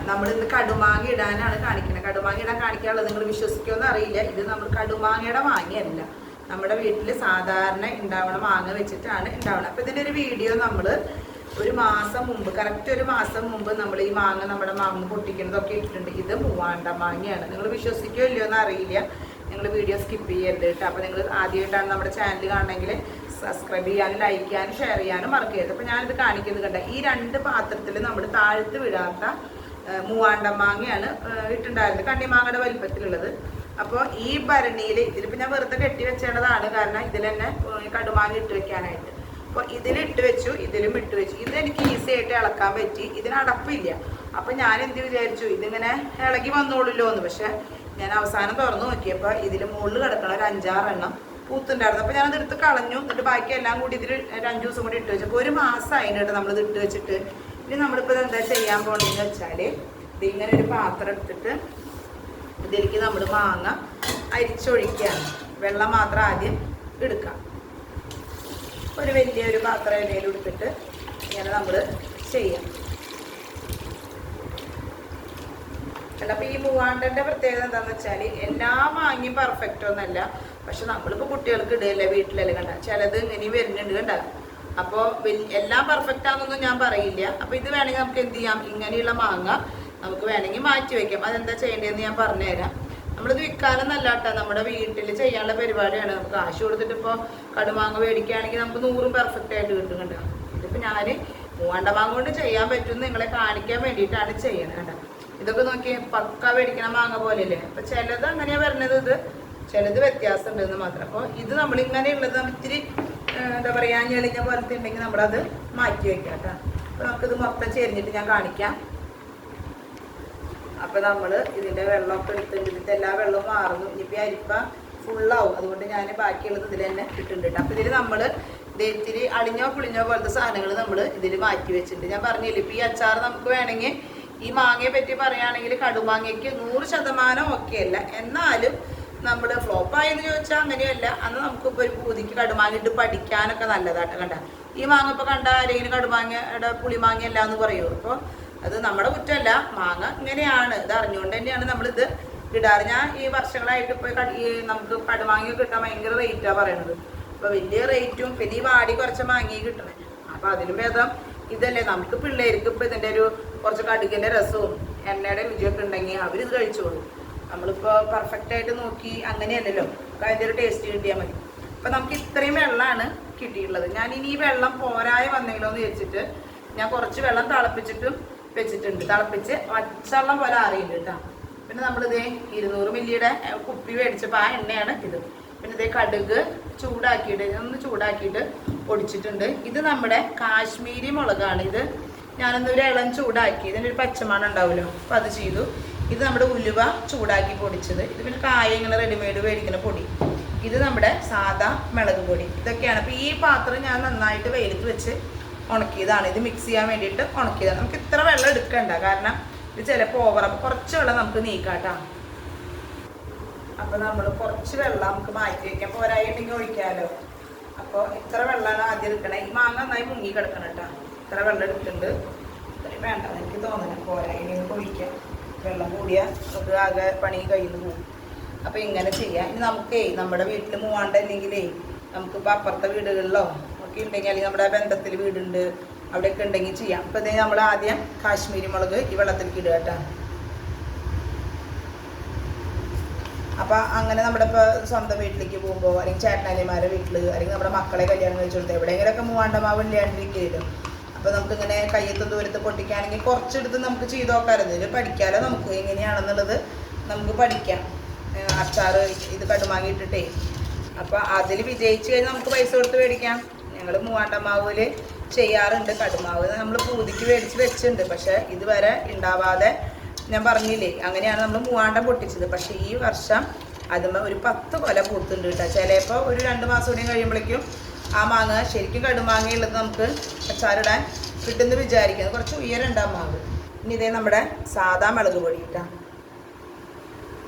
നമ്മളിന്ന് കടുമാങ്ങ ഇടാനാണ് കാണിക്കുന്നത്. കടുമാങ്ങ ഇടാൻ കാണിക്കാനുള്ളത് നിങ്ങൾ വിശ്വസിക്കുമെന്ന് അറിയില്ല. ഇത് നമ്മൾ കടുമാങ്ങയുടെ മാങ്ങയല്ല, നമ്മുടെ വീട്ടിൽ സാധാരണ ഉണ്ടാവണ മാങ്ങ വെച്ചിട്ടാണ് ഉണ്ടാവണം. അപ്പോൾ ഇതിൻ്റെ ഒരു വീഡിയോ നമ്മൾ ഒരു മാസം മുമ്പ്, കറക്റ്റ് ഒരു മാസം മുമ്പ് നമ്മൾ ഈ മാങ്ങ, നമ്മുടെ മാങ്ങ പൊട്ടിക്കുന്നതൊക്കെ ഇട്ടിട്ടുണ്ട്. ഇത് മൂവാണ്ട മാങ്ങയാണ്. നിങ്ങൾ വിശ്വസിക്കുമോ ഇല്ലയോ എന്ന് അറിയില്ല. നിങ്ങൾ വീഡിയോ സ്കിപ്പ് ചെയ്യരുത് കേട്ടോ. അപ്പോൾ നിങ്ങൾ ആദ്യമായിട്ടാണ് നമ്മുടെ ചാനൽ കാണണമെങ്കിൽ സബ്സ്ക്രൈബ് ചെയ്യാനും ലൈക്ക് ചെയ്യാനും ഷെയർ ചെയ്യാനും മറക്കരുത്. അപ്പോൾ ഞാനിത് കാണിക്കുന്നത് കണ്ട ഈ 2 പാത്രത്തിൽ നമ്മൾ താഴ്ത്ത് വിടാത്ത മൂവാണ്ട മാങ്ങയാണ് ഇട്ടുണ്ടായിരുന്നത്, കണ്ണിമാങ്ങയുടെ വലിപ്പത്തിലുള്ളത്. അപ്പോൾ ഈ ഭരണിയിൽ ഇതിലിപ്പോൾ ഞാൻ വെറുതെ കെട്ടി വെച്ചേണ്ടതാണ്, കാരണം ഇതിൽ തന്നെ കടുമാങ്ങ ഇട്ട് വെക്കാനായിട്ട്. അപ്പോൾ ഇതിലിട്ട് വെച്ചു, ഇതിലും ഇട്ട് വെച്ചു. ഇതെനിക്ക് ഈസി ആയിട്ട് ഇളക്കാൻ പറ്റി. ഇതിന് അടപ്പില്ല. അപ്പം ഞാൻ എന്ത് വിചാരിച്ചു, ഇതിങ്ങനെ ഇളകി വന്നോളൂല്ലോ എന്ന്. പക്ഷെ ഞാൻ അവസാനം തുറന്നു നോക്കിയപ്പോൾ ഇതിൽ മുകളിൽ കിടക്കണ ഒരു 5-6 എണ്ണം പൂത്തുണ്ടായിരുന്നു. അപ്പോൾ ഞാനത് എടുത്ത് കളഞ്ഞു. എന്നിട്ട് ബാക്കി എല്ലാം കൂടി ഇതിൽ 5 ദിവസം കൂടി ഇട്ട് വെച്ചപ്പോൾ ഒരു മാസമായി കേട്ടോ നമ്മളിത് ഇട്ട് വെച്ചിട്ട്. ഇനി നമ്മളിപ്പോൾ എന്താ ചെയ്യാൻ പോകണമെന്ന് വെച്ചാൽ, ഇതിങ്ങനെ ഒരു പാത്രം എടുത്തിട്ട് ഇതിലേക്ക് നമ്മൾ മാങ്ങ അരിച്ചൊഴിക്കുകയാണ്. വെള്ളം മാത്രം ആദ്യം എടുക്കാം. ഒരു വലിയൊരു പാത്രം ഇലയിൽ എടുത്തിട്ട് ഇങ്ങനെ നമ്മൾ ചെയ്യാം. അല്ല, അപ്പോൾ ഈ മൂവാണ്ടൻ്റെ പ്രത്യേകത എന്താണെന്ന് വെച്ചാൽ എല്ലാ മാങ്ങയും പെർഫെക്റ്റ് ഒന്നല്ല. പക്ഷെ നമ്മളിപ്പോൾ കുട്ടികൾക്ക് ഇടുകയല്ലേ, വീട്ടിലല്ലേ കണ്ട, ചിലത് ഇങ്ങനെ വരുന്നുണ്ട് കണ്ട. അപ്പോൾ എല്ലാം പെർഫെക്റ്റ് ആണെന്നൊന്നും ഞാൻ പറയില്ല. അപ്പോൾ ഇത് വേണമെങ്കിൽ നമുക്ക് എന്ത് ചെയ്യാം, ഇങ്ങനെയുള്ള മാങ്ങ നമുക്ക് വേണമെങ്കിൽ മാറ്റി വയ്ക്കാം. അതെന്താ ചെയ്യേണ്ടതെന്ന് ഞാൻ പറഞ്ഞുതരാം. നമ്മളിത് വിൽക്കാനൊന്നല്ല കേട്ടോ, നമ്മുടെ വീട്ടിൽ ചെയ്യാനുള്ള പരിപാടിയാണ്. നമുക്ക് കാശ് കൊടുത്തിട്ട് ഇപ്പോൾ കടുമാങ്ങ മേടിക്കുകയാണെങ്കിൽ നമുക്ക് 100 പെർഫെക്റ്റ് ആയിട്ട് കിട്ടും കണ്ടോ. ഇതിപ്പോൾ ഞാൻ മൂവാണ്ട മാങ്ങ കൊണ്ട് ചെയ്യാൻ പറ്റുമെന്ന് നിങ്ങളെ കാണിക്കാൻ വേണ്ടിയിട്ടാണ് ചെയ്യണത് കേട്ടോ. ഇതൊക്കെ നോക്കി പക്ക മേടിക്കണ മാങ്ങ പോലെയല്ലേ. അപ്പോൾ ചിലത് അങ്ങനെയാണ് വരുന്നത്, ഇത് ചിലത് വ്യത്യാസം ഉണ്ടെന്ന് മാത്രം. അപ്പോൾ ഇത് നമ്മളിങ്ങനെയുള്ളത് നമ്മൾ ഇത്തിരി എന്താ പറയുക ഞെളിഞ്ഞ പോലത്തെ ഉണ്ടെങ്കിൽ നമ്മളത് മാറ്റി വയ്ക്കാം കേട്ടോ. അപ്പോൾ നമുക്കിത് മൊത്തം ചെരിഞ്ഞിട്ട് ഞാൻ കാണിക്കാം. അപ്പോൾ നമ്മൾ ഇതിൻ്റെ വെള്ളമൊക്കെ എടുത്തിട്ട് ഇതിൻ്റെ എല്ലാ വെള്ളവും മാറുന്നു. ഇനിയിപ്പോൾ അരിപ്പ ഫുള്ളാവും, അതുകൊണ്ട് ഞാൻ ബാക്കിയുള്ളത് ഇതിൽ തന്നെ ഇട്ടിട്ടുണ്ട് കേട്ടോ. അപ്പോൾ ഇതിൽ നമ്മൾ ഇത്തിരി അളിഞ്ഞോ പുളിഞ്ഞോ പോലത്തെ സാധനങ്ങൾ നമ്മൾ ഇതിൽ മാറ്റി വെച്ചിട്ടുണ്ട്. ഞാൻ പറഞ്ഞില്ലേ, ഇപ്പോൾ ഈ അച്ചാർ നമുക്ക് വേണമെങ്കിൽ ഈ മാങ്ങയെ പറ്റി പറയുകയാണെങ്കിൽ കടുമാങ്ങയ്ക്ക് 100% ഓക്കെ അല്ല. എന്നാലും നമ്മൾ ഫ്ലോപ്പായെന്ന് ചോദിച്ചാൽ അങ്ങനെയല്ല. അന്ന് നമുക്കിപ്പോൾ ഒരു പൂതിക്ക് കടുമാങ്ങ ഇട്ട് പഠിക്കാനൊക്കെ നല്ലതാട്ടോ കണ്ട. ഈ മാങ്ങ ഇപ്പോൾ കണ്ട ആരെങ്കിലും കടുമാങ്ങയുടെ പുളിമാങ്ങയല്ല എന്ന് പറയുമോ? അപ്പോൾ അത് നമ്മുടെ കുറ്റമല്ല, മാങ്ങ ഇങ്ങനെയാണ്. ഇത് അറിഞ്ഞുകൊണ്ട് തന്നെയാണ് നമ്മളിത് ഇടാറ്. ഞാൻ ഈ വർഷങ്ങളായിട്ട് ഇപ്പോൾ നമുക്ക് കടുമാങ്ങ കിട്ടാൻ ഭയങ്കര റേറ്റാണ് പറയണത്. അപ്പോൾ വലിയ റേറ്റും പിന്നെ ഈ വാടി കുറച്ച് മാങ്ങയും കിട്ടണേ. അപ്പോൾ അതിലും ഭേദം ഇതല്ലേ. നമുക്ക് പിള്ളേർക്ക് ഇപ്പോൾ ഇതിൻ്റെ ഒരു കുറച്ച് കടുകിൻ്റെ രസവും എണ്ണയുടെ രുചിയൊക്കെ ഉണ്ടെങ്കിൽ അവരിത് കഴിച്ചോളൂ. നമ്മളിപ്പോൾ പെർഫെക്റ്റായിട്ട് നോക്കി അങ്ങനെയല്ലല്ലോ, അതിൻ്റെ ഒരു ടേസ്റ്റ് കിട്ടിയാൽ മതി. അപ്പോൾ നമുക്ക് ഇത്രയും വെള്ളമാണ് കിട്ടിയിട്ടുള്ളത്. ഞാൻ ഇനി ഈ വെള്ളം പോരാതെ വന്നെങ്കിലോ എന്ന് വെച്ചിട്ട് ഞാൻ കുറച്ച് വെള്ളം തിളപ്പിച്ചിട്ടും വെച്ചിട്ടുണ്ട്. തിളപ്പിച്ച് പച്ചവെള്ളം പോലെ അറിയുന്നുണ്ട് കേട്ടോ. പിന്നെ നമ്മളിതേ 200 മില്ലിയുടെ കുപ്പി മേടിച്ചപ്പോൾ ആ എണ്ണയാണ് ഇത്. പിന്നെ ഇതേ കടുക് ചൂടാക്കിയിട്ട് പൊടിച്ചിട്ടുണ്ട്. ഇത് നമ്മുടെ കാശ്മീരി മുളകാണ്. ഇത് ഞാനൊന്നൊരു ഇളം ചൂടാക്കി, ഇതിൻ്റെ ഒരു പച്ചമണം ഉണ്ടാവുമല്ലോ, അപ്പോൾ അത് ചെയ്തു. ഇത് നമ്മുടെ ഉലുവ ചൂടാക്കി പൊടിച്ചത്. ഇത് പിന്നെ കായ ഇങ്ങനെ റെഡിമെയ്ഡ് മേടിക്കുന്ന പൊടി. ഇത് നമ്മുടെ സാദാ മുളക് പൊടി. ഇതൊക്കെയാണ്. അപ്പോൾ ഈ പാത്രം ഞാൻ നന്നായിട്ട് വെയിലത്ത് വെച്ച് ഉണക്കിയതാണ്. ഇത് മിക്സ് ചെയ്യാൻ വേണ്ടിയിട്ട് ഉണക്കിയതാണ്. നമുക്ക് ഇത്ര വെള്ളം എടുക്കണ്ട, കാരണം ഇത് ചിലപ്പോൾ ഓവർ. അപ്പോൾ കുറച്ച് വെള്ളം നമുക്ക് നീക്കാട്ടാം. അപ്പോൾ നമ്മൾ കുറച്ച് വെള്ളം നമുക്ക് മാറ്റി വയ്ക്കാം. പോരായിട്ടുണ്ടെങ്കിൽ ഒഴിക്കാമല്ലോ. അപ്പോൾ ഇത്ര വെള്ളമാണ് ആദ്യം എടുക്കണേ. ഈ മാങ്ങ നന്നായി മുങ്ങി കിടക്കണം കേട്ടോ. ഇത്ര വെള്ളം എടുത്തിട്ടുണ്ട്. ഇത്രയും വേണ്ട എനിക്ക് തോന്നണം, പോരായിട്ടുണ്ടെങ്കിൽ ഒഴിക്കാം. വെള്ളം കൂടിയാൽ നമുക്ക് ആകെ പണി കയ്യിൽ നിന്ന് പോകും. അപ്പോൾ ഇങ്ങനെ ചെയ്യാം. ഇനി നമുക്കേ നമ്മുടെ വീട്ടിൽ മൂവാണ്ടല്ലെങ്കിലേ നമുക്കിപ്പോൾ അപ്പുറത്തെ വീടുകളിലോ ഒക്കെ ഉണ്ടെങ്കിൽ, അല്ലെങ്കിൽ നമ്മുടെ ബന്ധത്തിൽ വീടുണ്ട് അവിടെയൊക്കെ ഉണ്ടെങ്കിൽ ചെയ്യാം. അപ്പോൾ ഇത് നമ്മൾ ആദ്യം കാശ്മീരി മുളക് ഈ വെള്ളത്തിലേക്ക് ഇടുക കേട്ടോ. അപ്പോൾ അങ്ങനെ നമ്മുടെ ഇപ്പോൾ സ്വന്തം വീട്ടിലേക്ക് പോകുമ്പോൾ, അല്ലെങ്കിൽ ചേട്ടനാലിമാരുടെ വീട്ടിൽ, അല്ലെങ്കിൽ നമ്മുടെ മക്കളെ കല്യാണം കഴിച്ചു കൊടുത്താൽ എവിടെയെങ്കിലുമൊക്കെ മൂവാണ്ടമാവ് ഇല്ലാണ്ടിരിക്കും. അപ്പോൾ നമുക്കിങ്ങനെ കയ്യെത്തും ദൂരത്ത് പൊട്ടിക്കുകയാണെങ്കിൽ കുറച്ചെടുത്ത് നമുക്ക് ചെയ്ത് നോക്കാറുണ്ട്. ഇതിൽ പഠിക്കാമല്ലോ, നമുക്ക് എങ്ങനെയാണെന്നുള്ളത് നമുക്ക് പഠിക്കാം. അച്ചാർ ഇത് കടുമാങ്ങി ഇട്ടിട്ടേ. അപ്പോൾ അതിൽ വിജയിച്ച് കഴിഞ്ഞാൽ നമുക്ക് പൈസ കൊടുത്ത് മേടിക്കാം. ഞങ്ങൾ മൂവാണ്ടമാവിൽ ചെയ്യാറുണ്ട്. കടുമാവ് നമ്മൾ പൂതിക്ക് മേടിച്ച് വെച്ചിട്ടുണ്ട്, പക്ഷേ ഇതുവരെ ഉണ്ടാവാതെ ഞാൻ പറഞ്ഞില്ലേ, അങ്ങനെയാണ് നമ്മൾ മൂവാണ്ടം പൊട്ടിച്ചത്. പക്ഷേ ഈ വർഷം അതുമ്പോൾ ഒരു 10 കൊല പൂത്തുണ്ട് കേട്ടോ. ചിലപ്പോൾ ഒരു 2 മാസം കൂടി കഴിയുമ്പോഴേക്കും ആ മാങ്ങ ശരിക്കും കടുമാങ്ങയുള്ളത് നമുക്ക് അച്ചാറിടാൻ കിട്ടുമെന്ന് വിചാരിക്കുന്നത്. കുറച്ച് ഉയരണ്ടാവും മാവ്. ഇനി ഇതേ നമ്മുടെ സാദാ മുളക് പൊടി ഇട്ടാ.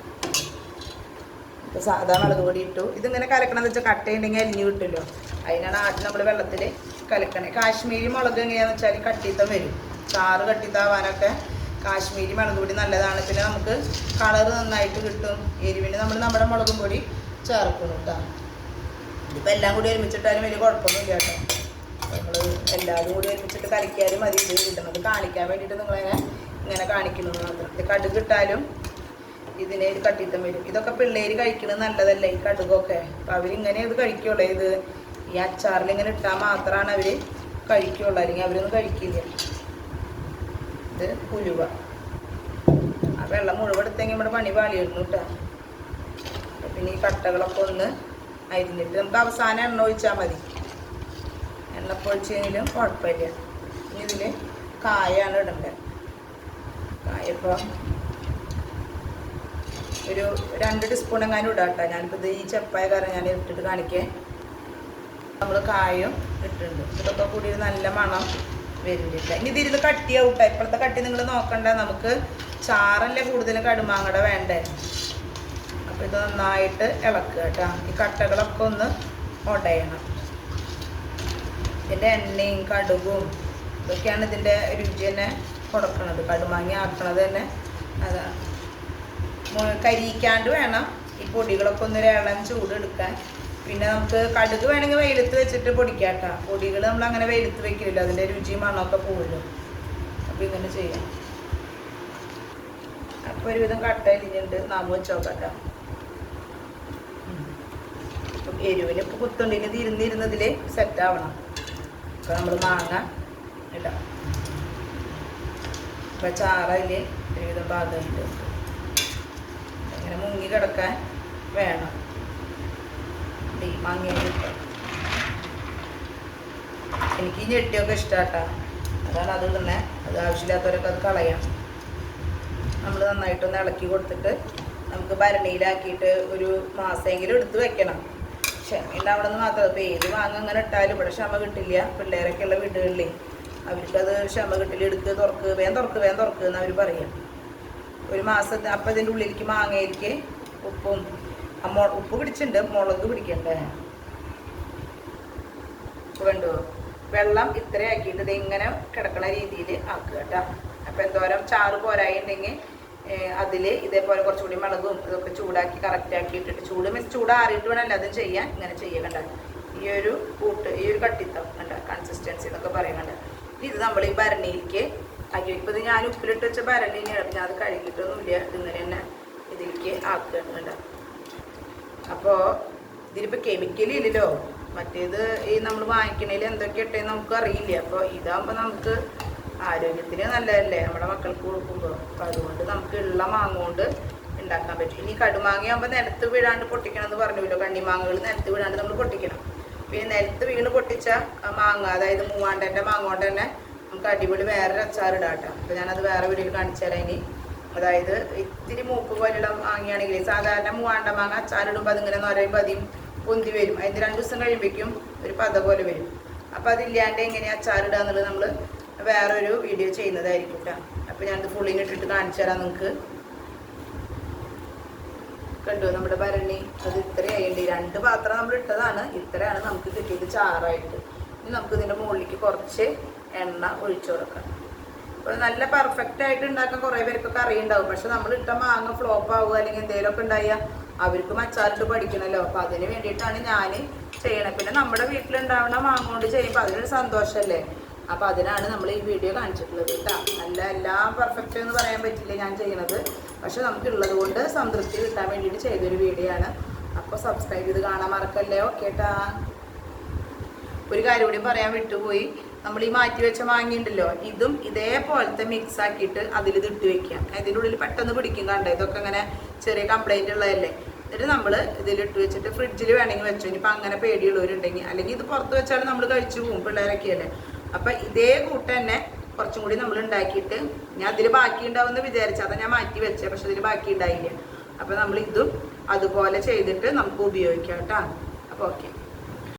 ഇപ്പോൾ സാദാ മുളക് പൊടി ഇട്ടു. ഇതിങ്ങനെ കലക്കണമെന്ന് വെച്ചാൽ കട്ടയുണ്ടെങ്കിൽ അരിഞ്ഞു കിട്ടുമല്ലോ, അതിനാണ് ആദ്യം നമ്മൾ വെള്ളത്തിൽ കലക്കണേ. കാശ്മീരി മുളക് എങ്ങനെയാണെന്ന് വെച്ചാൽ കട്ടിത്തം വരും. ചാറ് കട്ടിത്താവാനൊക്കെ കാശ്മീരി മുളക് പൊടി നല്ലതാണ്. പിന്നെ നമുക്ക് കളർ നന്നായിട്ട് കിട്ടും. എരിവിന് നമ്മൾ നമ്മുടെ മുളകും പൊടി ചേർക്കണം കേട്ടോ. ഇതിപ്പോൾ എല്ലാം കൂടി ഒരുമിച്ചിട്ടാലും വലിയ കുഴപ്പമൊന്നുമില്ല കേട്ടോ. നമ്മൾ എല്ലാവരും കൂടി ഒരുമിച്ചിട്ട് കലക്കിയാലും മതി. ഇത് കിട്ടുന്നത് കാണിക്കാൻ വേണ്ടിയിട്ട് ഇങ്ങനെ കാണിക്കുന്നത് മാത്രം. ഇത് കടുക് ഇട്ടാലും ഇതിനെ ഇത് കട്ടിത്തം വരും. ഇതൊക്കെ പിള്ളേർ കഴിക്കുന്നത് നല്ലതല്ലേ ഈ കടുകൊക്കെ. അപ്പോൾ അവരിങ്ങനെ ഇത് കഴിക്കുള്ളൂ. ഇത് ഈ അച്ചാറിൽ ഇങ്ങനെ ഇട്ടാൽ മാത്രമാണ് അവർ കഴിക്കുള്ളൂ, അല്ലെങ്കിൽ അവരൊന്നും കഴിക്കില്ല. ഇത് ഉലുവ. ആ വെള്ളം മുഴുവൻ എടുത്തെങ്കിൽ നമ്മുടെ പണി പാളിയിരുന്നു കേട്ടോ. പിന്നെ ഈ കട്ടകളൊക്കെ ഒന്ന് അരിഞ്ഞിട്ട് നമുക്ക് അവസാനം എണ്ണ ഒഴിച്ചാൽ മതി. എണ്ണ പൊഴിച്ചെങ്കിലും കുഴപ്പമില്ല. ഇനി ഇതിൽ കായാണ് ഇടേണ്ടത്. കായ ഇപ്പോൾ ഒരു 2 ടീസ്പൂൺ എങ്ങാനും ഇടാം കേട്ടോ. ഞാനിപ്പോൾ ഇത് ഈ ചെപ്പായ കാരണം ഞാൻ ഇട്ടിട്ട് കാണിക്കേ. നമ്മൾ കായും ഇട്ടിട്ടുണ്ട്. ഇതൊക്കെ കൂടി നല്ല മണം വരുന്നില്ല. ഇനി ഇതിരുന്ന് കട്ടിയാവും കേട്ടോ. ഇപ്പോഴത്തെ കട്ടി നിങ്ങൾ നോക്കണ്ട. നമുക്ക് ചാറല്ലേ കൂടുതലും കടുമാങ്ങടെ വേണ്ടേ. അപ്പോൾ ഇത് നന്നായിട്ട് ഇളക്കുക കേട്ടോ. ഈ കട്ടകളൊക്കെ ഒന്ന് ഉടയണം. ഇതിൻ്റെ എണ്ണയും കടുകും ഇതൊക്കെയാണ് ഇതിൻ്റെ രുചി തന്നെ കൊടുക്കണത്. കടുമാങ്ങ ആക്കണത് തന്നെ അതാണ്. കരിയിക്കാണ്ട് വേണം ഈ പൊടികളൊക്കെ ഒന്ന് ഇളം ചൂട് എടുക്കാൻ. പിന്നെ നമുക്ക് കടുക് വേണമെങ്കിൽ വെയിലത്ത് വെച്ചിട്ട് പൊടിക്കാം കേട്ടോ. പൊടികൾ നമ്മൾ അങ്ങനെ വെയിലത്ത് വെക്കില്ല, അതിൻ്റെ രുചി മണമൊക്കെ പോവുമല്ലോ. അപ്പോൾ ഇങ്ങനെ ചെയ്യാം. അപ്പോൾ ഒരുവിധം കട്ട അരിഞ്ഞിട്ടുണ്ട്. നാമ വെച്ചോക്കട്ടോ. അപ്പം എരിവിന് ഇപ്പോൾ കുത്തുണ്ടിന് ഇരുന്നിരുന്നതിൽ സെറ്റാവണം. അപ്പോൾ നമ്മൾ മാങ്ങ ഇടാം. അപ്പോൾ ചാറയിൽ ഒരുവിധം ഭാഗമായിട്ട് ഇങ്ങനെ മുങ്ങി കിടക്കാൻ വേണം. മാങ്ങ എനിക്ക് ഈ ഞെട്ടിയൊക്കെ ഇഷ്ടാട്ടാ. അതാണ് അത് തന്നെ. അത് ആവശ്യമില്ലാത്തവരൊക്കെ അത് കളയാം. നമ്മൾ നന്നായിട്ടൊന്ന് ഇളക്കി കൊടുത്തിട്ട് നമുക്ക് ഭരണിയിലാക്കിയിട്ട് ഒരു മാസമെങ്കിലും എടുത്ത് വെക്കണം. ക്ഷമ അവിടെ നിന്ന് മാത്രം. ഇപ്പോൾ ഏത് മാങ്ങ അങ്ങനെ ഇട്ടാലും ഇവിടെ ക്ഷമ കിട്ടില്ല. പിള്ളേരൊക്കെ ഉള്ള വീടുകളിൽ അവർക്കത് ക്ഷമ കിട്ടില്ല. എടുത്ത് തുറക്ക്, വേഗം തുറക്ക് എന്ന് അവർ പറയാം. ഒരു മാസം അപ്പം ഇതിൻ്റെ ഉള്ളിലേക്ക് മാങ്ങയിലേക്ക് ഉപ്പ് പിടിച്ചിട്ടുണ്ട്, മുളക് പിടിക്കണ്ടേ. വേണ്ടോ വെള്ളം ഇത്രയാക്കിയിട്ട് ഇത് ഇങ്ങനെ കിടക്കണ രീതിയിൽ ആക്കുക കേട്ടോ. അപ്പം എന്തോരം ചാറ് പോരായി ഉണ്ടെങ്കിൽ അതിൽ ഇതേപോലെ കുറച്ചുകൂടി മുളകും ഇതൊക്കെ ചൂടാക്കി കറക്റ്റാക്കി ഇട്ടിട്ട് ചൂടാറിയിട്ട് വേണമല്ലോ അതും ചെയ്യാൻ. ഇങ്ങനെ ചെയ്യണ്ട. ഈ ഒരു ഈ ഒരു കട്ടിത്തം കണ്ട കൺസിസ്റ്റൻസി എന്നൊക്കെ പറയുന്നുണ്ട്. ഇത് നമ്മൾ ഈ ഭരണിയിലേക്ക് ആക്കി. ഇപ്പോൾ ഇത് ഞാൻ ഉപ്പിലിട്ട് വെച്ച ഭരണിയാണ്. ഞാൻ അത് കഴുകിയിട്ടൊന്നുമില്ല. ഇതിങ്ങനെ തന്നെ ഇതിലേക്ക് ആക്കുന്നുണ്ട്. അപ്പോൾ ഇതിലിപ്പോൾ കെമിക്കലില്ലല്ലോ. മറ്റേത് ഈ നമ്മൾ വാങ്ങിക്കണേൽ എന്തൊക്കെ ഇട്ടേന്ന് നമുക്ക് അറിയില്ല. അപ്പോൾ ഇതാകുമ്പോൾ നമുക്ക് ആരോഗ്യത്തിന് നല്ലതല്ലേ നമ്മുടെ മക്കൾക്ക് കൊടുക്കുമ്പോൾ. അപ്പോൾ അതുകൊണ്ട് നമുക്ക് ഉള്ള മാങ്ങ കൊണ്ട് ഉണ്ടാക്കാൻ പറ്റും. ഇനി കടുമാങ്ങയാകുമ്പോൾ നിലത്ത് വീഴാണ്ട് പൊട്ടിക്കണം എന്ന് പറഞ്ഞല്ലോ. കണ്ണിമാങ്ങകൾ നിലത്ത് വീഴാണ്ട് നമ്മൾ പൊട്ടിക്കണം. പിന്നെ നിലത്ത് വീണ് പൊട്ടിച്ച മാങ്ങ, അതായത് മൂവാണ്ടൻ്റെ മാങ്ങ കൊണ്ട് തന്നെ നമുക്ക് അടിപൊളി വേറൊരു അച്ചാറിടാം കേട്ടോ. അപ്പോൾ ഞാനത് വേറെ വീഡിയോയിൽ കാണിച്ചു തരാം. ഇനി അതായത് ഇത്തിരി മൂപ്പ് പോലുള്ള മാങ്ങയാണെങ്കിൽ സാധാരണ മൂവാണ്ട മാങ്ങ അച്ചാറിടുമ്പോൾ അതിങ്ങനെ നൊരയുമ്പോൾ അധികം പൊന്തി വരും. അതിന് 2 ദിവസം കഴിയുമ്പോഴേക്കും ഒരു പത പോലെ വരും. അപ്പോൾ അതില്ലാണ്ട് എങ്ങനെ അച്ചാറിടുക എന്നുള്ളത് നമ്മൾ വേറൊരു വീഡിയോ ചെയ്യുന്നതായിരിക്കും കേട്ടോ. അപ്പോൾ ഞാനത് ഫുള്ളിനിട്ടിട്ട് കാണിച്ചു തരാം നിങ്ങൾക്ക്. കണ്ടു നമ്മുടെ ഭരണി അത് ഇത്രയായിട്ട് 2 പാത്രം നമ്മൾ ഇട്ടതാണ്. ഇത്രയാണ് നമുക്ക് കിട്ടിയത് ചാറായിട്ട്. ഇനി നമുക്ക് ഇതിൻ്റെ മുകളിലേക്ക് കുറച്ച് എണ്ണ ഒഴിച്ചു കൊടുക്കാം. അപ്പോൾ നല്ല പെർഫെക്റ്റ് ആയിട്ട് ഉണ്ടാക്കാൻ കുറേ പേർക്കൊക്കെ അറിയുണ്ടാവും. പക്ഷെ നമ്മൾ ഇട്ട മാങ്ങ ഫ്ലോപ്പ് ആവുക അല്ലെങ്കിൽ എന്തെങ്കിലുമൊക്കെ ഉണ്ടായാൽ അവർക്ക് അച്ചാറിട്ട് പഠിക്കണമല്ലോ. അപ്പോൾ അതിന് വേണ്ടിയിട്ടാണ് ഞാൻ ചെയ്യണത്. പിന്നെ നമ്മുടെ വീട്ടിലുണ്ടാവുന്ന മാങ്ങ കൊണ്ട് ചെയ്യുമ്പോൾ അതിനൊരു സന്തോഷമല്ലേ. അപ്പോൾ അതിനാണ് നമ്മൾ ഈ വീഡിയോ കാണിച്ചിട്ടുള്ളത് കേട്ടോ. എല്ലാം പെർഫെക്റ്റ് എന്ന് പറയാൻ പറ്റില്ല ഞാൻ ചെയ്യണത്. പക്ഷെ നമുക്കുള്ളത് കൊണ്ട് സംതൃപ്തി കിട്ടാൻ വേണ്ടിയിട്ട് ചെയ്തൊരു വീഡിയോ ആണ്. അപ്പോൾ സബ്സ്ക്രൈബ് ചെയ്ത് കാണാൻ മറക്കല്ലേ. ഓക്കെ ട്ടാ. ഒരു കാര്യം കൂടി പറയാൻ വിട്ടുപോയി. നമ്മൾ ഈ മാറ്റി വെച്ച മാങ്ങയുണ്ടല്ലോ, ഇതും ഇതേപോലത്തെ മിക്സ് ആക്കിയിട്ട് അതിലിത് ഇട്ട് വെക്കാം. ഇതിൻ്റെ ഉള്ളിൽ പെട്ടെന്ന് പിടിക്കും. കണ്ടോ, ഇതൊക്കെ അങ്ങനെ ചെറിയ കംപ്ലൈൻറ്റ് ഉള്ളതല്ലേ. എന്നിട്ട് നമ്മൾ ഇതിലിട്ട് വെച്ചിട്ട് ഫ്രിഡ്ജിൽ വേണമെങ്കിൽ വെച്ചോ. ഇനിയിപ്പോൾ അങ്ങനെ പേടിയുള്ളവരുണ്ടെങ്കിൽ, അല്ലെങ്കിൽ ഇത് പുറത്ത് വെച്ചാൽ നമ്മൾ കഴിച്ചു പോകും, പിള്ളേരൊക്കെയല്ലേ. അപ്പം ഇതേ കൂട്ട് തന്നെ കുറച്ചും കൂടി നമ്മൾ ഉണ്ടാക്കിയിട്ട്, ഞാൻ അതിൽ ബാക്കി ഉണ്ടാവുമെന്ന് വിചാരിച്ചാൽ അതാ ഞാൻ മാറ്റി വെച്ചത്. പക്ഷെ ഇതിൽ ബാക്കി ഉണ്ടായില്ല. അപ്പോൾ നമ്മൾ ഇതും അതുപോലെ ചെയ്തിട്ട് നമുക്ക് ഉപയോഗിക്കാം കേട്ടോ. അപ്പോൾ ഓക്കെ.